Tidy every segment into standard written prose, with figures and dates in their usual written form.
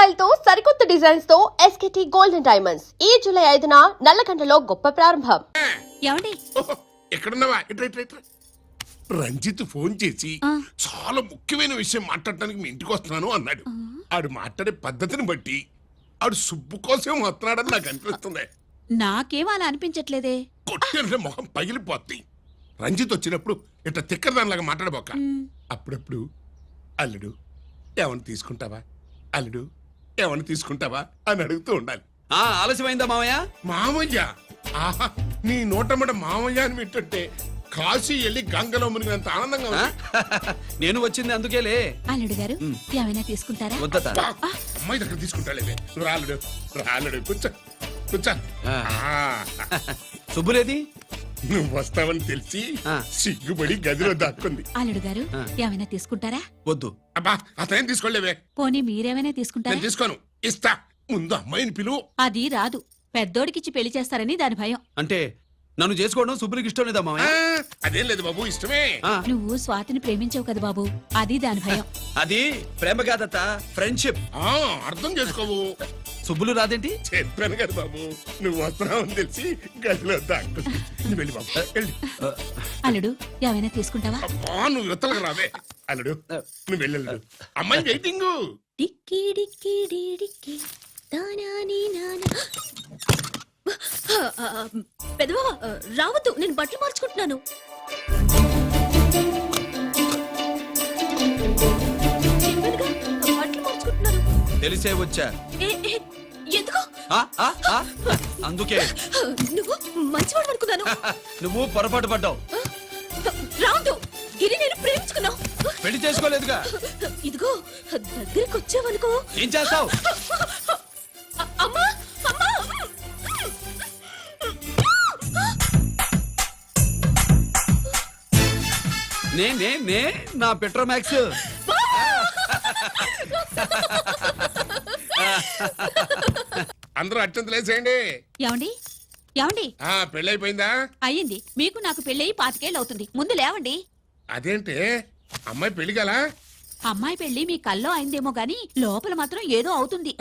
Style తో సరికొత్త designs తో ఎస్కేటీ గోల్డెన్ డైమండ్స్ ఈ జూలై 5న నల్లకంటలో గొప్ప ప్రారంభం. ఏమండి ఎక్కడున్నావా? రంజిత్ ఫోన్ చేసి చాలా ముఖ్యమైన విషయం మాట్లాడటానికి మీ ఇంటికి వస్తున్నాను అన్నాడు. ఆడు మాట్లాడే పద్ధతిని బట్టి ఆడు సుబ్బు కోసం వస్తున్నాడని నాకు అనిపిస్తుంది. నాకేం అలా అనిపించట్లేదే. కొట్టిన మొహం పగిలిపోద్ది. రంజిత్ వచ్చినప్పుడు ఇట్లా తిక్కరదానిలాగా మాట్లాడబోక. అప్పుడప్పుడు అల్లుడు ఏమని తీసుకుంటావా, అల్లుడు ఏమని తీసుకుంటావా అని అడుగుతూ ఉండాలి. ఆలస్యమైందా మామయ్య? మామయ్య, ఆహా, నీ నోటమ్మట మామయ్య అని వింటుంటే కాశీ వెళ్ళి గంగలో మునిగినంత ఆనందంగా ఉంది. నేను వచ్చింది అందుకేలే. అల్లుడు గారు ఏమైనా తీసుకుంటారా? వద్దట. అమ్మాయి దగ్గర తీసుకుంటాలే. రాలుడు రాలుడు కూర్చో కూర్చో. సుబ్బులేది? నువ్వు వస్తావని తెలిసి సిగ్గుపడి గదిలో దాక్కుంది. అల్లుడు గారు ఏమైనా తీసుకుంటారా? వద్దు. అబ్బా, అతనేం తీసుకోలేవే. పోనీ మీరేమైనా తీసుకుంటారా? నేను తీసుకోను, ఇస్తా. ముందు అమ్మాయిని పిలువు. అది రాదు. పెద్దోడికిచ్చి పెళ్లి చేస్తారని దాని భయం. అంటే నన్ను చేసుకోవడం సుబ్బులకి ఇష్టం లేదా మామయ్య? అదేం లేదు బాబు, ఇష్టమే. నువ్వు స్వాతిని ప్రేమించావు కదా బాబు, అది దాని భయం. అది ప్రేమ కాదత్త, ఫ్రెండ్షిప్. అర్థం చేసుకోవు. సుబ్బులు రాదేంటి? చెప్పాను కదా బాబు, నువ్వు వస్తున్నావని తెలిసి గదిలో దాక్కుంది. నువ్వు వెళ్ళి బాబు వెళ్ళి. అల్లుడు ఏమైనా తీసుకుంటావా? అబ్బా, నువ్వు యువతలకు రావే. అల్లుడు నువ్వు వెళ్ళు. అమ్మాయి వెయిటింగ్. డిక్కి డిక్కి డిక్కి తానాని నానా. పెదవా రావద్దు, నేను బట్టలు మార్చుకుంటున్నాను. బట్టలు మార్చుకుంటున్నాను. తెలిసే వచ్చా. ఎందుకు? అందుకే. నువ్వు మంచివాడు అనుకున్నాను. నువ్వు పొరపాటు పడ్డావు. రావద్దు, ఇది నేను ప్రేమించుకున్నావు. పెళ్లి చేసుకోలేదుగా. ఇదిగో దగ్గరికి వచ్చావనుకో. ఏం చేస్తావు? అమ్మా అమ్మా. నే నా పెట్రోమాక్స్. అందరూ అత్యంత లేసేయండి. ఏమండి ఏమండి? పెళ్ళైపోయిందా? అయ్యింది. మీకు నాకు పెళ్ళయి 25 ఏళ్ళు అవుతుంది. ముందు లేవండి. అదేంటే అమ్మాయి పెళ్లి గల? అమ్మాయి పెళ్లి మీ కల్లో అయిందేమో గాని లోపల మాత్రం ఏదో అవుతుంది.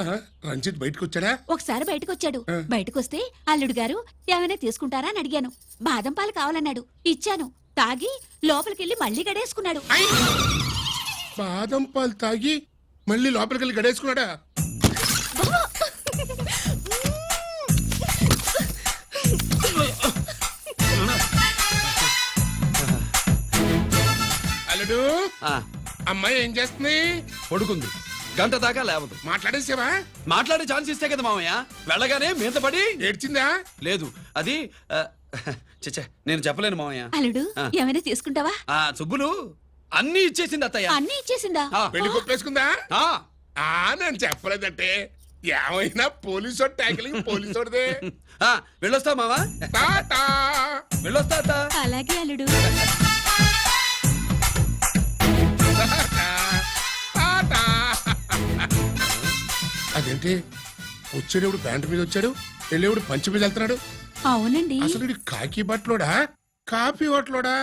రంజిత్ బయటకు వచ్చాడా? ఒకసారి బయటకొచ్చాడు. బయటకొస్తే అల్లుడు గారు ఏమైనా తీసుకుంటారా అని అడిగాను. బాదం పాలు కావాలన్నాడు. ఇచ్చాను. తాగి లోపలికెళ్ళి మళ్ళీ గడేసుకున్నాడు. బాదం పాలు తాగి మళ్ళీ లోపలికెళ్ళి గడేసుకున్నాడా? అల్లుడు, అమ్మాయి ఏం చేస్తుంది? పడుకుంది. గంట దాకా లేవదు. మాట్లాడేసావా? మాట్లాడే ఛాన్స్ ఇస్తే కదా మామయ్య. వెళ్ళగానే మీద పడి ఏడ్చిందా? లేదు, అది చచ్చా నేను చెప్పలేను మామయ్య. అల్లుడు ఏమైనా తీసుకుంటావా? సుబ్బులు అన్ని ఇచ్చేసింది అత్తయ్య. అన్ని ఇచ్చేసిందా? పెళ్లి కొప్పేసుకుందా? నేను చెప్పలేదంటే ఏమైనా పోలీసు ట్యాకిలింగ్ పోలీసోడిదే. వెళ్ళొస్తా మావా. వెళ్ళొస్తా అత్త. అలాగే అల్లుడు. అదేంటి వచ్చేటప్పుడు ప్యాంటు మీద వచ్చాడు, వెళ్ళేవాడు పంచి మీద వెళ్తున్నాడు? అవునండి. అసలు ఇది కాకి బట్టలోడా కాఫీ బట్టలోడా?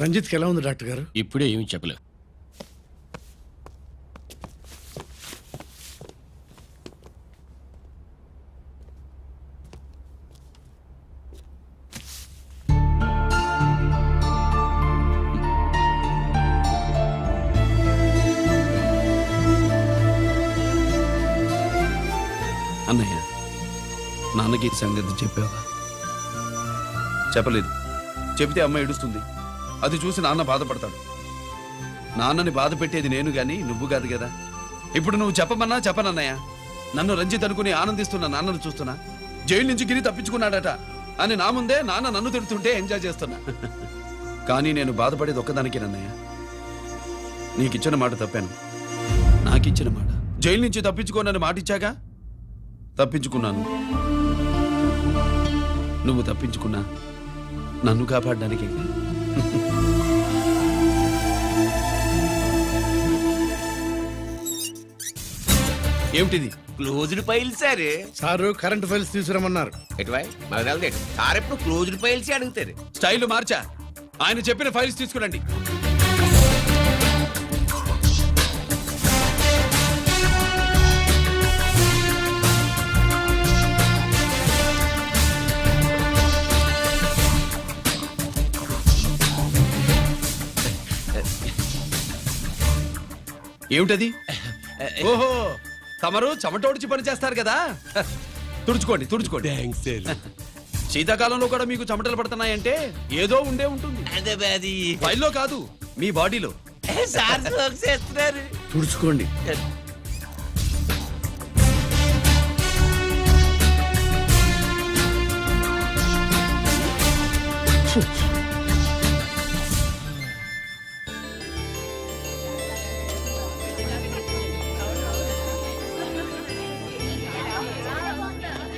రంజిత్కి ఎలా ఉంది డాక్టర్ గారు? ఇప్పుడే ఏమి చెప్పలేదు. అన్నయ్య, నాన్నకి సంగతి చెప్పావా? చెప్పలేదు. చెబితే అమ్మ ఏడుస్తుంది. అది చూసి నాన్న బాధపడతాడు. నాన్నని బాధ పెట్టేది నేను గాని నువ్వు కాదు కదా. ఇప్పుడు నువ్వు చెప్పమన్నా చెప్పనన్నయ్య. నన్ను రంజిత్ అనుకుని ఆనందిస్తున్న నాన్నను చూస్తున్నా. జైలు నుంచి గిరి తప్పించుకున్నాడట అని నా ముందే నాన్న నన్ను తిడుతుంటే ఎంజాయ్ చేస్తున్నా. కానీ నేను బాధపడేది ఒక్కదానికేనన్నయ్య. నీకిచ్చిన మాట తప్పాను. నాకిచ్చిన మాట జైలు నుంచి తప్పించుకోనని మాట ఇచ్చాగా తప్పించుకున్నాను. నువ్వు తప్పించుకున్నా నన్ను కాపాడడానికి. ఏమిటిది? Closed file sir. Sir current files తీసుకురమ్మన్నారు. ఎటువై మాకు తెలదేటు సార్ ఎప్పుడు క్లోజ్డ్ ఫైల్స్ అడుగుతారు. స్టైల్ మార్చా. ఆయన చెప్పిన ఫైల్స్ తీసుకురండి. ఏమిటది? ఓహో, తమరు చెమటోడిచి పని చేస్తారు కదా. తుడుచుకోండి తుడుచుకోండి. Thanks sir. శీతాకాలంలో కూడా మీకు చెమటలు పడుతున్నాయంటే ఏదో ఉండే ఉంటుంది. అదే అది ఫైల్లో కాదు, మీ బాడీలో. సార్ జోక్స్ చేస్తున్నారు. తుడుచుకోండి.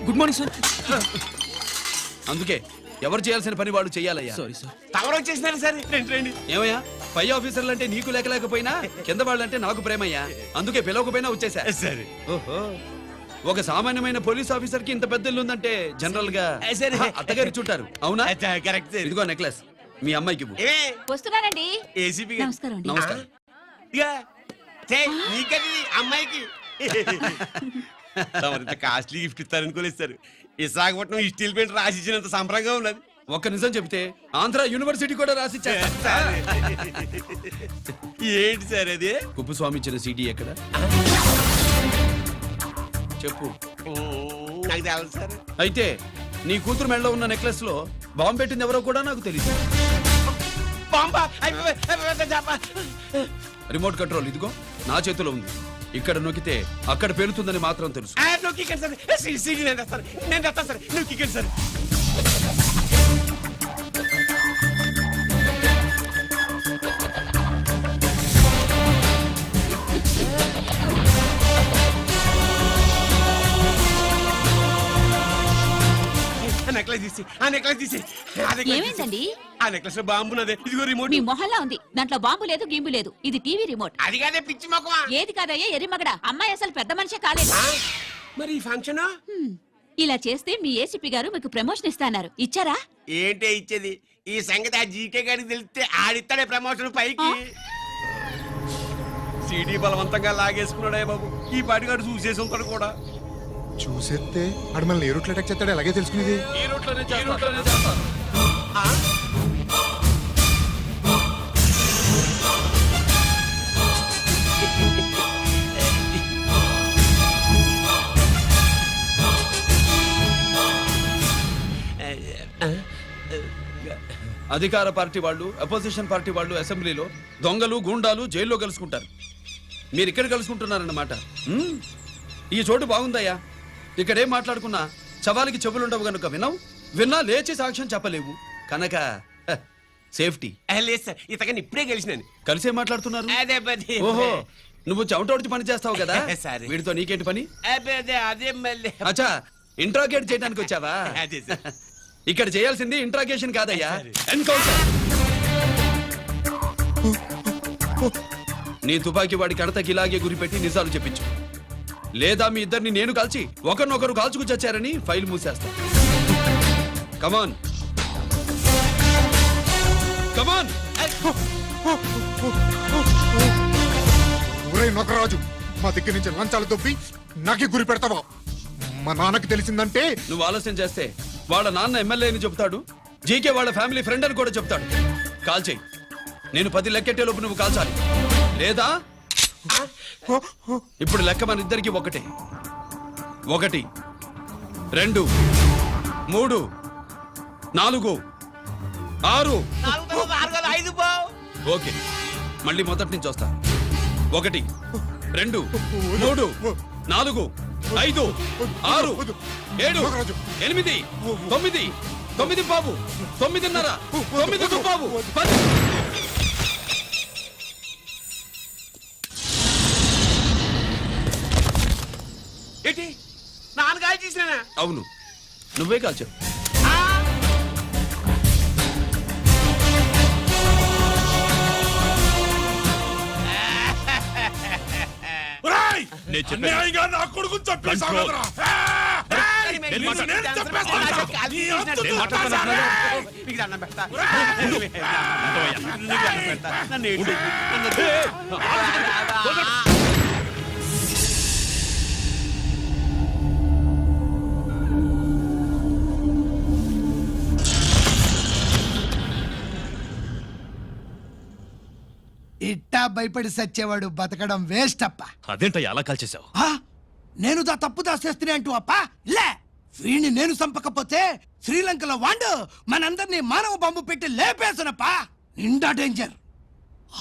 Good morning sir. అందుకే ఎవరు చేయాల్సిన పని వాళ్ళు చెయ్యాలయ్యా. Sorry sir. తమరు వచ్చేసినారు సార్. రండి రండి. ఏమయ్యా, పై ఆఫీసర్లు అంటే నీకు లేకపోయినా కింద వాళ్ళంటే నాకు ప్రేమయ్యా. అందుకే పిలవకపోయినా వచ్చేసా. సరే. ఓహో, ఒక సామాన్యమైన పోలీస్ ఆఫీసర్ కి ఇంత పెద్ద ఇల్లు ఉందంటే జనరల్ గా సరే. అత్తగారు చుట్టారు. అవునా? Correct sir. ఇదిగో నెక్లెస్ మీ అమ్మాయికి ఇవ్వు. ఏ వస్తున్నానండి. ఏసీపీ నమస్కారం అండి. నమస్కారం. నీకది అమ్మాయికి తమరింత కాస్ట్లీ గిఫ్ట్ ఇస్తారనుకోలేదు సార్. విశాఖపట్నం స్టీల్ పెయింట్ రాసి ఇచ్చినంత సంబరంగా ఉన్నది. ఒక్క నిజం చెబితే ఆంధ్ర యూనివర్సిటీ కూడా రాసిచ్చా. ఏంటి సార్ అది? కుప్పస్వామి ఇచ్చిన సీడీ ఎక్కడ చెప్పు. నాకు తెలదు సార్. అయితే నీ కూతురు మెడలో ఉన్న నెక్లెస్ లో బాంబు పెట్టింది ఎవరో కూడా నాకు తెలియదు. బాంబా రిమోట్ కంట్రోల్ ఇదిగో నా చేతిలో ఉంది. ఇక్కడ నొక్కితే అక్కడ పేలుతుందని మాత్రం తెలుసు. నొక్కికండి సార్. సీడీ నేను తెస్తాను. నేను తెస్తాను సార్. నొక్కికండి సార్. నెక్లెస్ తీసి ఆ నెక్లెస్ తీసి ఏమైందండి? ఆ నెక్లెస్ లో బాంబు ఉన్నదే. ఇదిగో రిమోట్. మీ మొహల్లా ఉంది. దాంట్లో బాంబు లేదు, గింబు లేదు. ఇది టీవీ రిమోట్. అది కాదే పిచ్చి మొక్కమా. ఏది కాదయ్యా ఎర్రిమగడ. అమ్మాయి అసలు పెద్ద మనిషే కాలేదు. మరి ఈ ఫంక్షన్ హ్మ్. ఇలా చేస్తే మీ ఏసీపీ గారు మీకు ప్రమోషన్ ఇస్తాన్నారు. ఇచ్చారా? ఏంటే ఇచ్చేది? ఈ సంగతి ఆ జీకే గారికి తెలిస్తే ఆడిస్తాడే ప్రమోషన్ పైకి. సీడీ బలవంతంగా లాగేసుకున్నాడే బాబు. ఈ పాటిగాడు చూసేసి ఉంటాడు కూడా. చూసేస్తే ఆడు మనల్ని ఏ రూట్లో అటాక్ చేస్తాడో ఎలాగే తెలుసుకునేది. ఈ రూట్లోనే చేస్తాను. ఆ? అధికార పార్టీ వాళ్ళు, అపోజిషన్ పార్టీ వాళ్ళు అసెంబ్లీలో, దొంగలు గూండాలు జైల్లో కలుసుకుంటారు. మీరు ఇక్కడ కలుసుకుంటున్నారన్నమాట. ఈ చోటు బాగుందయ్యా. ఇక్కడేం మాట్లాడుకున్నా శవాలకి చెవులుండవు గనుక విన్నా లేచి సాక్ష్యం చెప్పలేవు కనుక సేఫ్టీ. లేదు సార్, ఇతగాని ఇప్పుడే కలిసినాను. కలిసే మాట్లాడుతున్నారు. అదే పది. ఓహో, నువ్వు చెమటోడిచి పని చేస్తావు కదా. సరే. వీడితో నీకేంటి పని? అదే మళ్ళీ అచ్చా, ఇంట్రాగేట్ చేయడానికి వచ్చావా? అదే సార్. ఇక్కడ చేయాల్సింది ఇంట్రాగేషన్ కాదయ్యా, సరే. ఎన్కౌంటర్. నీ తుపాకీ వాడి కడతకి ఇలాగే గురిపెట్టి నిజాలు చెప్పించు. లేదా మీ ఇద్దరిని నేను కాల్చి ఒకరినొకరు కాల్చుకు చచ్చారని ఫైల్ మూసేస్తా. కమాన్ కమాన్. ఊరే నొకరాజు, మా దగ్గర నుంచి లంచాలు దొబ్బి నాకే గురి పెడతావా? మా నాన్నకి తెలిసిందంటే నువ్వు ఆలస్యం చేస్తే వాళ్ళ నాన్న ఎమ్మెల్యే అని చెప్తాడు, జీకే వాళ్ళ ఫ్యామిలీ ఫ్రెండ్ అని కూడా చెప్తాడు. కాల్ చేయి. నేను 10 లెక్కెట్టే లోపు నువ్వు కాల్చాలి. లేదా ఇప్పుడు లెక్క మన ఇద్దరికి ఒకటే. 1 2 3 4 6. 5 బావు. ఓకే, మళ్ళీ మొదటి నుంచి వస్తా. 1 2 3 4 5 6 7 8 9 9 బాబు 9:30 9 బాబు 10. ఏంటి నాన్నగారు చేసినా? అవును, నువ్వే కాల్చావు. ఒరేయ్! రేయ్! నేను చెప్పేది- అన్యాయంగా నా కొడుకుని చంపేశావు Control. కదరా? నేను నిన్ను నేను చంపేస్తాను. నీ అంతు నేను చూస్తాను. నీకు దండం పెడతా. నీకు దండం పెడతా. నన్ను ఏడు. ఇట్టా భయపడి సచ్చేవాడు బతకడం వేస్ట్ అప్ప అదేంటయ్యా అలా కాల్చేశావు ఆ? నేను దా తప్పు దాచేస్తున్నా అంటూ అప్ప లే వీణ్ణి నేను చంపకపోతే శ్రీలంకలో వాండు మనందరినీ మానవ బాంబు పెట్టి లేపేసనప్ప నిండా డేంజర్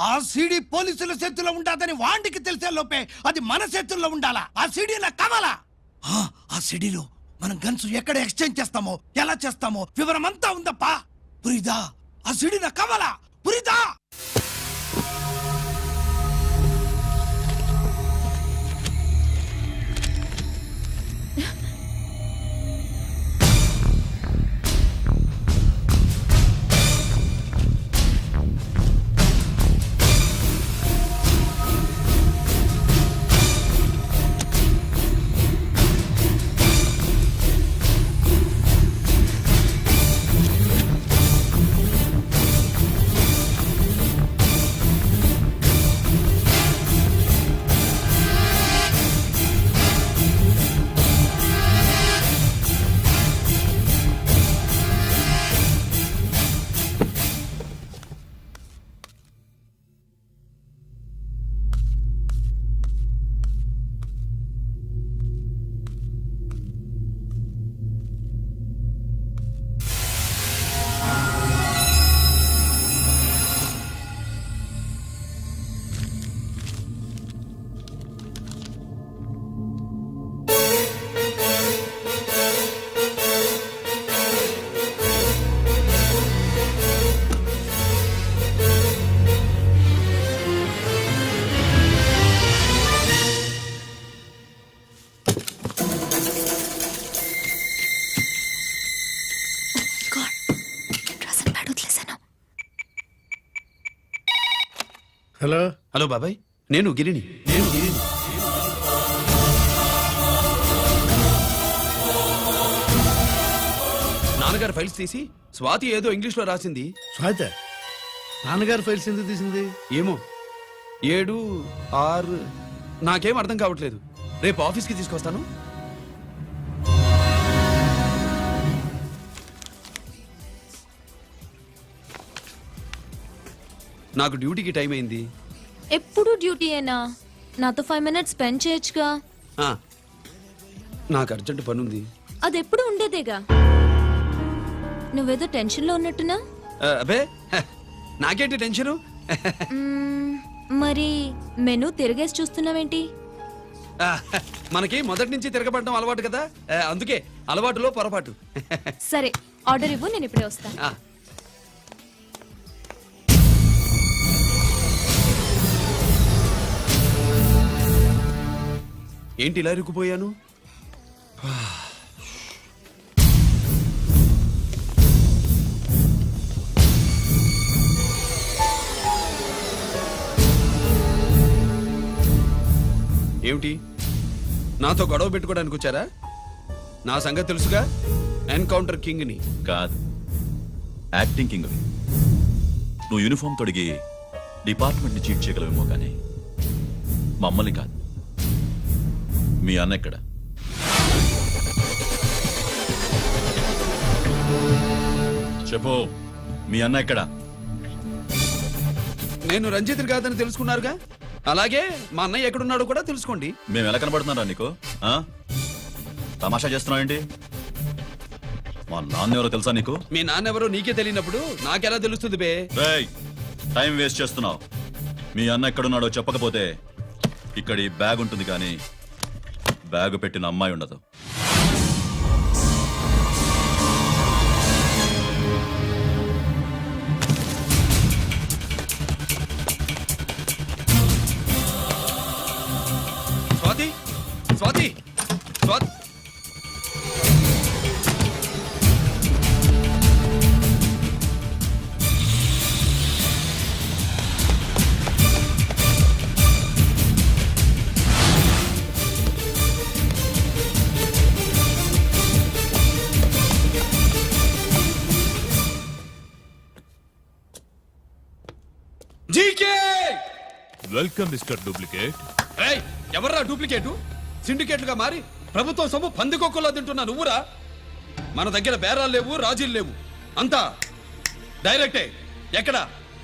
ఆ సీడీ పోలీసుల చేతుల్లో ఉండాదని వాండికి తెలిసే లోపే అది మన చేతుల్లో ఉండాలా ఆ సీడీ నాకు కావాలా ఆ సీడీలో మనం గన్స్ ఎక్కడ ఎక్స్చేంజ్ చేస్తామో ఎలా చేస్తామో వివరం అంతా ఉందప్పా పురిదా ఆ సీడీ నాకు కావాలా పురిదా హలో హలో బాబాయ్ నేను గిరిని నాన్నగారు ఫైల్స్ తీసి స్వాతి ఏదో ఇంగ్లీష్ లో రాసింది. స్వాతి నాన్నగారు ఫైల్స్ ఎందుకు తీసింది? ఏమో 7 6 నాకేం అర్థం కావట్లేదు. రేపు ఆఫీస్కి తీసుకొస్తాను. నాకు డ్యూటీకి టైం అయింది. ఎప్పుడు డ్యూటీయేనా? నాతో 5 మినిట్స్ స్పెండ్ చేయొచ్చుగా. ఆ, నాకు అర్జెంట్ పని ఉంది. అది ఎప్పుడు ఉండేదేగా. నువ్వేదో టెన్షన్లో ఉన్నట్టునా? అబే హ, నాకేంటి టెన్షను? మరి మెనూ తిరిగేసి చూస్తున్నావేంటి? ఆ, మనకి మొదటి నుంచి తిరగబడడం అలవాటు కదా, అందుకే అలవాటులో పొరపాటు. సరే ఆర్డర్ ఇవ్వు, నేను ఇప్పుడే వస్తాను. ఆ, ఏంటి ఇలా ఇరుక్కుపోయాను? ఏమిటి నాతో గొడవ పెట్టుకోవడానికి వచ్చారా? నా సంగతి తెలుసుగా, ఎన్కౌంటర్ కింగ్ని. కాదు, యాక్టింగ్ కింగ్. నువ్వు యూనిఫామ్ తొడిగి డిపార్ట్మెంట్ని చీట్ చేయగలవేమో కానీ మమ్మల్ని కాదు. మీ అన్న ఎక్కడ? చెప్పు, మీ అన్న ఎక్కడ? నేను రంజిత్ని కాదని తెలుసుకున్నారుగా, అలాగే మా అన్నయ్య ఎక్కడున్నాడో కూడా తెలుసుకోండి. మేము ఎలా కనబడుతున్నారా నీకు? ఆ? తమాషా చేస్తున్నావేంటి? మా నాన్న ఎవరో తెలుసా నీకు? మీ నాన్నెవరో నీకే తెలియనప్పుడు నాకెలా తెలుస్తుంది బే? రేయ్, టైం వేస్ట్ చేస్తున్నావు. మీ అన్న ఎక్కడున్నాడో చెప్పకపోతే ఇక్కడ ఈ బ్యాగ్ ఉంటుంది కానీ బ్యాగ్ పెట్టిన అమ్మాయి ఉండదు. Swathi Swathi Swathi welcome mister duplicate. ఏయ్ ఎవర్రా డూప్లికేటు సిండికేట్లుగా మారి ప్రభుత్వం సొమ్ము పందికొక్కులా తింటున్నా నువ్వురా. మన దగ్గర బేరాలు లేవు, రాజీలు లేవు, అంతా డైరెక్టే. ఎక్కడ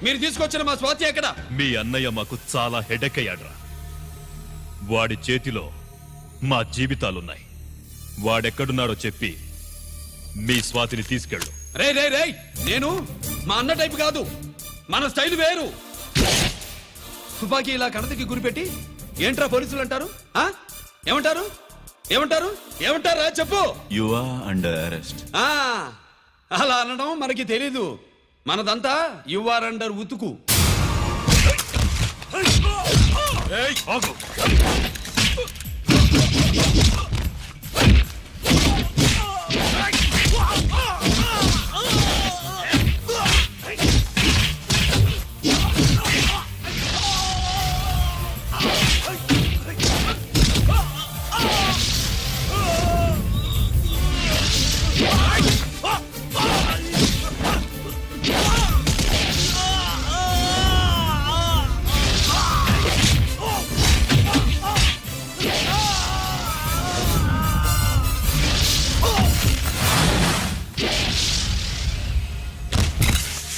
మీరు తీసుకొచ్చిన మా స్వాతి ఎక్కడ? మీ అన్నయ్య మాకు చాలా హెడెక్ అయ్యాడ్రా. వాడి చేతిలో మా జీవితాలున్నాయి. వాడెక్కడున్నాడో చెప్పి మీ స్వాతిని తీసుకెళ్ళు. రే రే రే నేను మా అన్న టైపు కాదు, మన స్టైల్ వేరు. తుపాకీ ఇలా కణతకి గురిపెట్టి ఏంట్రా పోలీసులు అంటారు? ఆ? ఏమంటారు ఏమంటారు ఏమంటారా చెప్పు. You are under arrest. ఆ అలా అనడం మనకి తెలీదు. మనదంతా యు ఆర్ అండర్ ఉతుకు. ఆగు.